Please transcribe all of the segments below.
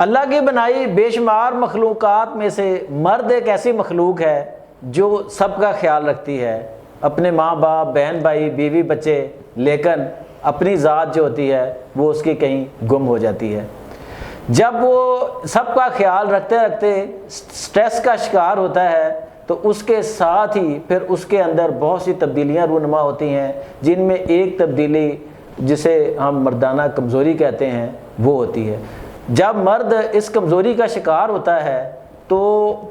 اللہ کی بنائی بے شمار مخلوقات میں سے مرد ایک ایسی مخلوق ہے جو سب کا خیال رکھتی ہے، اپنے ماں باپ، بہن بھائی، بیوی بچے، لیکن اپنی ذات جو ہوتی ہے وہ اس کی کہیں گم ہو جاتی ہے۔ جب وہ سب کا خیال رکھتے رکھتے سٹریس کا شکار ہوتا ہے تو اس کے ساتھ ہی پھر اس کے اندر بہت سی تبدیلیاں رونما ہوتی ہیں، جن میں ایک تبدیلی جسے ہم مردانہ کمزوری کہتے ہیں وہ ہوتی ہے۔ جب مرد اس کمزوری کا شکار ہوتا ہے تو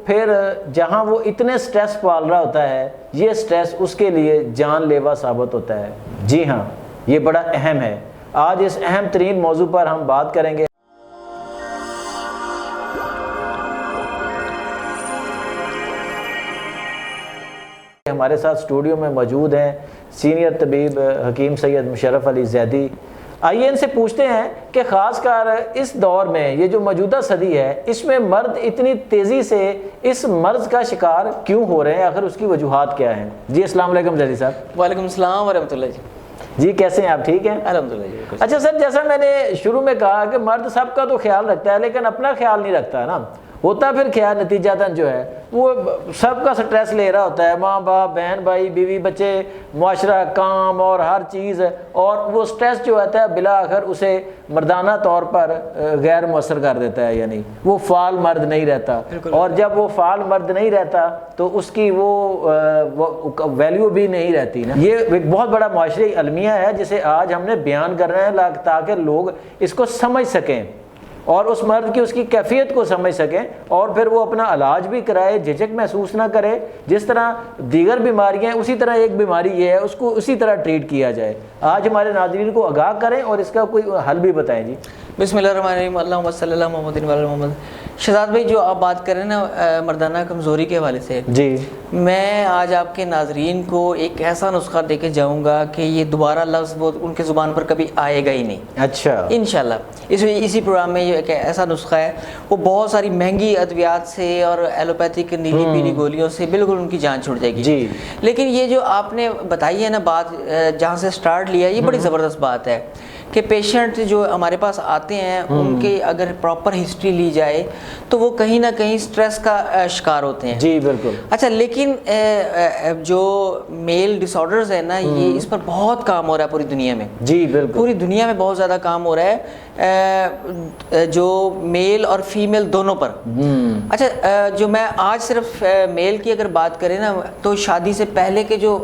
پھر جہاں وہ اتنے سٹریس پال رہا ہوتا ہے، یہ سٹریس اس کے لیے جان لیوا ثابت ہوتا ہے۔ جی ہاں، یہ بڑا اہم ہے۔ آج اس اہم ترین موضوع پر ہم بات کریں گے۔ ہمارے ساتھ اسٹوڈیو میں موجود ہیں سینئر طبیب حکیم سید مشرف علی زیدی۔ آئیے ان سے پوچھتے ہیں کہ خاص کر اس دور میں، یہ جو موجودہ صدی ہے، اس میں مرد اتنی تیزی سے اس مرض کا شکار کیوں ہو رہے ہیں، آخر اس کی وجوہات کیا ہیں؟ جی السلام علیکم زیدی صاحب۔ وعلیکم السلام ورحمۃ اللہ جی۔ جی کیسے ہیں آپ؟ ٹھیک ہیں الحمدللہ جی۔ اچھا سر، جیسا میں نے شروع میں کہا کہ مرد سب کا تو خیال رکھتا ہے لیکن اپنا خیال نہیں رکھتا ہے نا، ہوتا پھر خیال نتیجاتاً جو ہے وہ سب کا سٹریس لے رہا ہوتا ہے، ماں باپ، بہن بھائی، بیوی بچے، معاشرہ، کام اور ہر چیز، اور وہ سٹریس جو ہوتا ہے بالآخر اسے مردانہ طور پر غیر مؤثر کر دیتا ہے، یعنی وہ فعال مرد نہیں رہتا، اور جب وہ فعال مرد نہیں رہتا تو اس کی وہ ویلیو بھی نہیں رہتی نا۔ یہ ایک بہت بڑا معاشرے المیہ ہے جسے آج ہم نے بیان کر رہے ہیں تاکہ لوگ اس کو سمجھ سکیں اور اس مرد کی اس کی کیفیت کو سمجھ سکیں، اور پھر وہ اپنا علاج بھی کرائے، جھجک محسوس نہ کرے۔ جس طرح دیگر بیماریاں ہیں اسی طرح ایک بیماری یہ ہے، اس کو اسی طرح ٹریٹ کیا جائے۔ آج ہمارے ناظرین کو آگاہ کریں اور اس کا کوئی حل بھی بتائیں۔ جی بسم اللہ الرحمن الرحیم، اللہم صلی اللہ محمد وعلی محمد۔ شہزاد بھائی، جو آپ بات کر رہے ہیں نا مردانہ کمزوری کے حوالے سے، جی میں آج آپ کے ناظرین کو ایک ایسا نسخہ دے کے جاؤں گا کہ یہ دوبارہ لفظ وہ ان کے زبان پر کبھی آئے گا ہی نہیں، اچھا انشاءاللہ۔ اسی پروگرام میں یہ ایک ایسا نسخہ ہے، وہ بہت ساری مہنگی ادویات سے اور ایلوپیتھک نیلی پیلی گولیوں سے بالکل ان کی جان چھوٹ جائے گی جی۔ لیکن یہ جو آپ نے بتائی ہے نا بات، جہاں سے سٹارٹ لیا، یہ بڑی زبردست بات ہے کہ پیشنٹ جو ہمارے پاس آتے ہیں ان کے اگر پراپر ہسٹری لی جائے تو وہ کہیں نہ کہیں سٹریس کا شکار ہوتے ہیں۔ جی بالکل۔ اچھا، لیکن جو میل ڈس آرڈرز ہیں نا، یہ اس پر بہت کام ہو رہا ہے پوری دنیا میں۔ جی بالکل، پوری دنیا میں بہت زیادہ کام ہو رہا ہے، جو میل اور فیمیل دونوں پر۔ اچھا، جو میں آج صرف میل کی اگر بات کریں نا تو شادی سے پہلے کے جو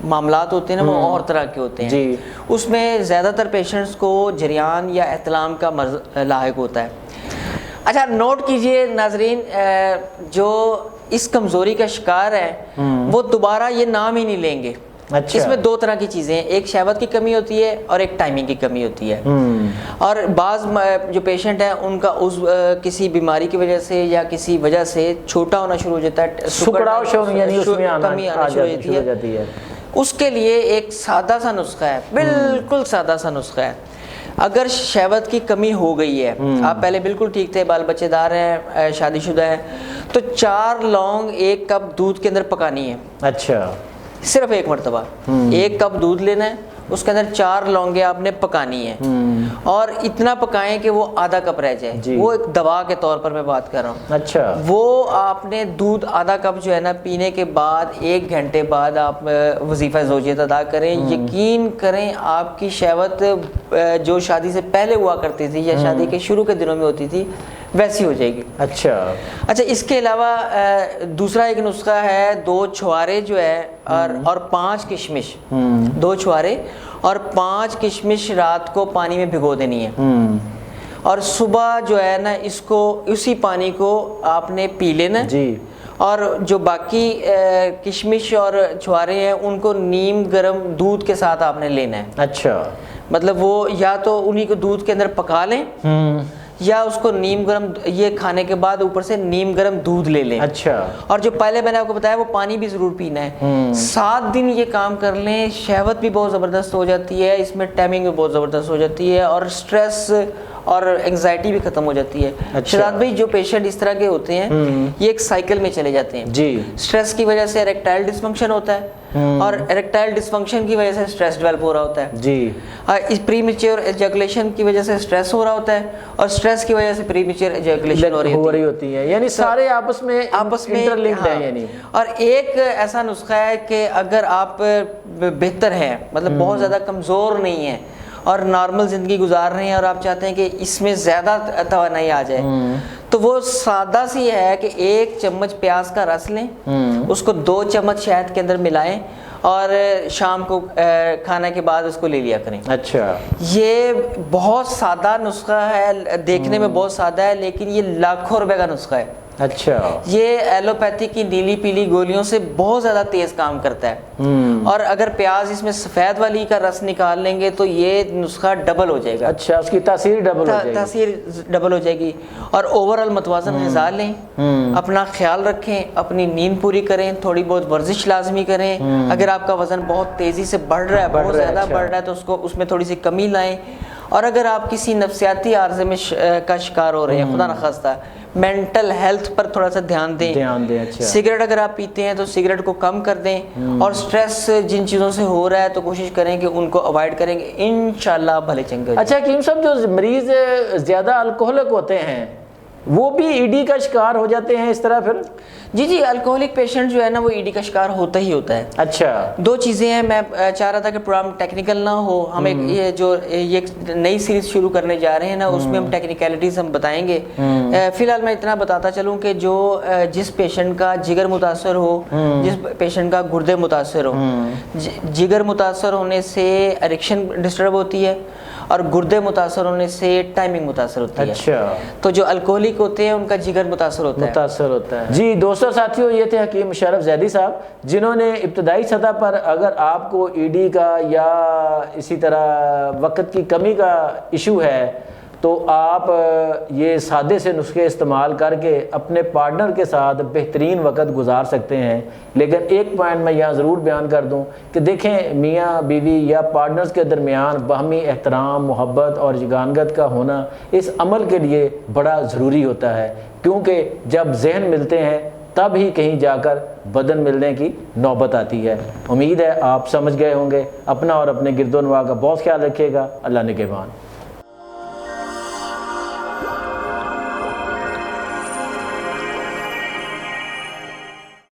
معاملات ہوتے ہیں نا وہ اور طرح کے ہوتے ہیں۔ جی، اس میں زیادہ تر پیشنٹس کو جریان یا احتلام کا مرض لاحق ہوتا ہے۔ اچھا، نوٹ کیجئے ناظرین، جو اس کمزوری کا شکار ہے وہ دوبارہ یہ نام ہی نہیں لیں گے۔ اس میں دو طرح کی چیزیں ہیں، ایک شہوت کی کمی ہوتی ہے اور ایک ٹائمنگ کی کمی ہوتی ہے۔ اور بعض جو پیشنٹ ہیں ان کا کسی بیماری کی وجہ سے یا کسی وجہ سے چھوٹا ہونا شروع ہو جاتا ہے، سکڑاؤ یعنی اس میں کمی آنا شروع ہو جاتی ہے۔ اس کے لیے ایک سادہ سا نسخہ ہے، بالکل سادہ سا نسخہ ہے۔ اگر شہوت کی کمی ہو گئی ہے، آپ پہلے بالکل ٹھیک تھے، بال بچے دار ہیں، شادی شدہ ہیں، تو 4 لونگ 1 کپ دودھ کے اندر پکانی ہے۔ اچھا، صرف 1 مرتبہ 1 کپ دودھ لینا ہے، اس کے اندر 4 لونگیں آپ نے پکانی ہے، اور اتنا پکائیں کہ وہ آدھا کپ رہ جائے۔ وہ ایک دوا کے طور پر میں بات کر رہا ہوں۔ اچھا، وہ آپ نے دودھ آدھا کپ جو ہے نا پینے کے بعد 1 گھنٹے بعد آپ وظیفہ زوجیت ادا کریں، یقین کریں آپ کی شہوت جو شادی سے پہلے ہوا کرتی تھی یا شادی کے شروع کے دنوں میں ہوتی تھی ویسی ہو جائے گی۔ اچھا، اس کے علاوہ دوسرا ایک نسخہ ہے، 2 چھوارے جو ہے اور 5 کشمش، 2 چھوارے اور 5 کشمش رات کو پانی میں بھگو دینی ہے، اور صبح جو ہے نا اس کو اسی پانی کو آپ نے پی لینا ہے۔ اور جو باقی کشمش اور چھوارے ہیں ان کو نیم گرم دودھ کے ساتھ آپ نے لینا ہے۔ اچھا، مطلب وہ یا تو انہی کو دودھ کے اندر پکا لیں یا اس کو نیم گرم، یہ کھانے کے بعد اوپر سے نیم گرم دودھ لے لیں۔ اچھا، اور جو پہلے میں نے آپ کو بتایا وہ پانی بھی ضرور پینا ہے۔ 7 دن یہ کام کر لیں، شہوت بھی بہت زبردست ہو جاتی ہے، اس میں ٹائمنگ بھی بہت زبردست ہو جاتی ہے، اور سٹریس اور انگزائٹی بھی ختم ہو جاتی ہے. شہزاد بھائی جو پیشنٹ اس طرح کے ہوتے ہیں یہ ایک سائیکل میں چلے جاتے ہیں. جی. سٹریس کی وجہ سے اریکٹائل ڈسفنکشن ہوتا ہے اور اریکٹائل ڈسفنکشن کی وجہ سے سٹریس ڈیولپ ہو رہا ہوتا ہے. جی. اس پری میچور ایجیکولیشن کی وجہ سے سٹریس ہو رہا ہوتا ہے اور سٹریس کی وجہ سے پری میچور ایجیکولیشن ہو رہی ہوتی ہے. یعنی سارے آپس میں انٹرلنکڈ ہیں. یعنی اور ایک ایسا نسخہ ہے کہ اگر آپ بہتر ہیں, مطلب بہت زیادہ کمزور نہیں ہیں اور نارمل زندگی گزار رہے ہیں اور آپ چاہتے ہیں کہ اس میں زیادہ توانائی آ جائے, تو وہ سادہ سی ہے کہ 1 چمچ پیاز کا رس لیں, اس کو 2 چمچ شہد کے اندر ملائیں اور شام کو کھانے کے بعد اس کو لے لیا کریں. اچھا. یہ بہت سادہ نسخہ ہے, دیکھنے میں بہت سادہ ہے لیکن یہ لاکھوں روپے کا نسخہ ہے. اچھا. یہ ایلوپیتھی کی نیلی پیلی گولیوں سے بہت زیادہ تیز کام کرتا ہے. اور اگر پیاز اس میں سفید والی کا رس نکال لیں گے تو یہ نسخہ ڈبل ہو جائے گا. اچھا, اس کی تاثیر ڈبل ہو جائے گی. تاثیر ڈبل ہو جائے گی. اور اوورآل متوازن غذا لیں, اپنا خیال رکھیں, اپنی نیند پوری کریں, تھوڑی بہت ورزش لازمی کریں. اگر آپ کا وزن بہت تیزی سے بڑھ رہا ہے, بہت زیادہ بڑھ رہا ہے, تو اس میں تھوڑی سی کمی لائیں. اور اگر آپ کسی نفسیاتی عارضے میں کا شکار ہو رہے ہیں, خدا نخواستہ, مینٹل ہیلتھ پر تھوڑا سا دھیان دیں. اچھا. سگریٹ اگر آپ پیتے ہیں تو سگریٹ کو کم کر دیں, اور سٹریس جن چیزوں سے ہو رہا ہے تو کوشش کریں کہ ان کو اوائڈ کریں گے, انشاءاللہ آپ بھلے چنگے. اچھا حکیم صاحب, جو مریض زیادہ الکوہلک ہوتے ہیں وہ بھی ای ڈی کا شکار ہو جاتے ہیں اس طرح پھر؟ جی, الکوہلک پیشنٹ جو ہے نا وہ ای ڈی کا شکار ہوتا ہی ہوتا ہے. اچھا. 2 چیزیں ہیں, میں چاہ رہا تھا کہ پروگرام ٹیکنیکل نہ ہو, ہم یہ نئی سیریز شروع کرنے جا رہے ہیں نا, اس میں ہم ٹیکنیکلٹیز ہم بتائیں گے. فی الحال میں اتنا بتاتا چلوں کہ جس پیشنٹ کا جگر متاثر ہو, جس پیشنٹ کا گردے متاثر ہو, جگر متاثر ہونے سے اریکشن ڈسٹرب ہوتی ہے اور گردے متاثر ہونے سے ٹائمنگ متاثر ہوتی ہے. اچھا. تو جو الکوہلک ہوتے ہیں ان کا جگر متاثر ہوتا ہے. جی دوستو ساتھیو, یہ تھے حکیم مشرف زیدی صاحب, جنہوں نے ابتدائی سطح پر اگر آپ کو ای ڈی کا یا اسی طرح وقت کی کمی کا ایشو ہے تو آپ یہ سادے سے نسخے استعمال کر کے اپنے پارٹنر کے ساتھ بہترین وقت گزار سکتے ہیں. لیکن ایک پوائنٹ میں یہاں ضرور بیان کر دوں کہ دیکھیں, میاں بیوی یا پارٹنرز کے درمیان باہمی احترام, محبت اور یگانگت کا ہونا اس عمل کے لیے بڑا ضروری ہوتا ہے, کیونکہ جب ذہن ملتے ہیں تب ہی کہیں جا کر بدن ملنے کی نوبت آتی ہے. امید ہے آپ سمجھ گئے ہوں گے. اپنا اور اپنے گرد و نواح کا بہت خیال رکھیے گا. اللہ نگہبان.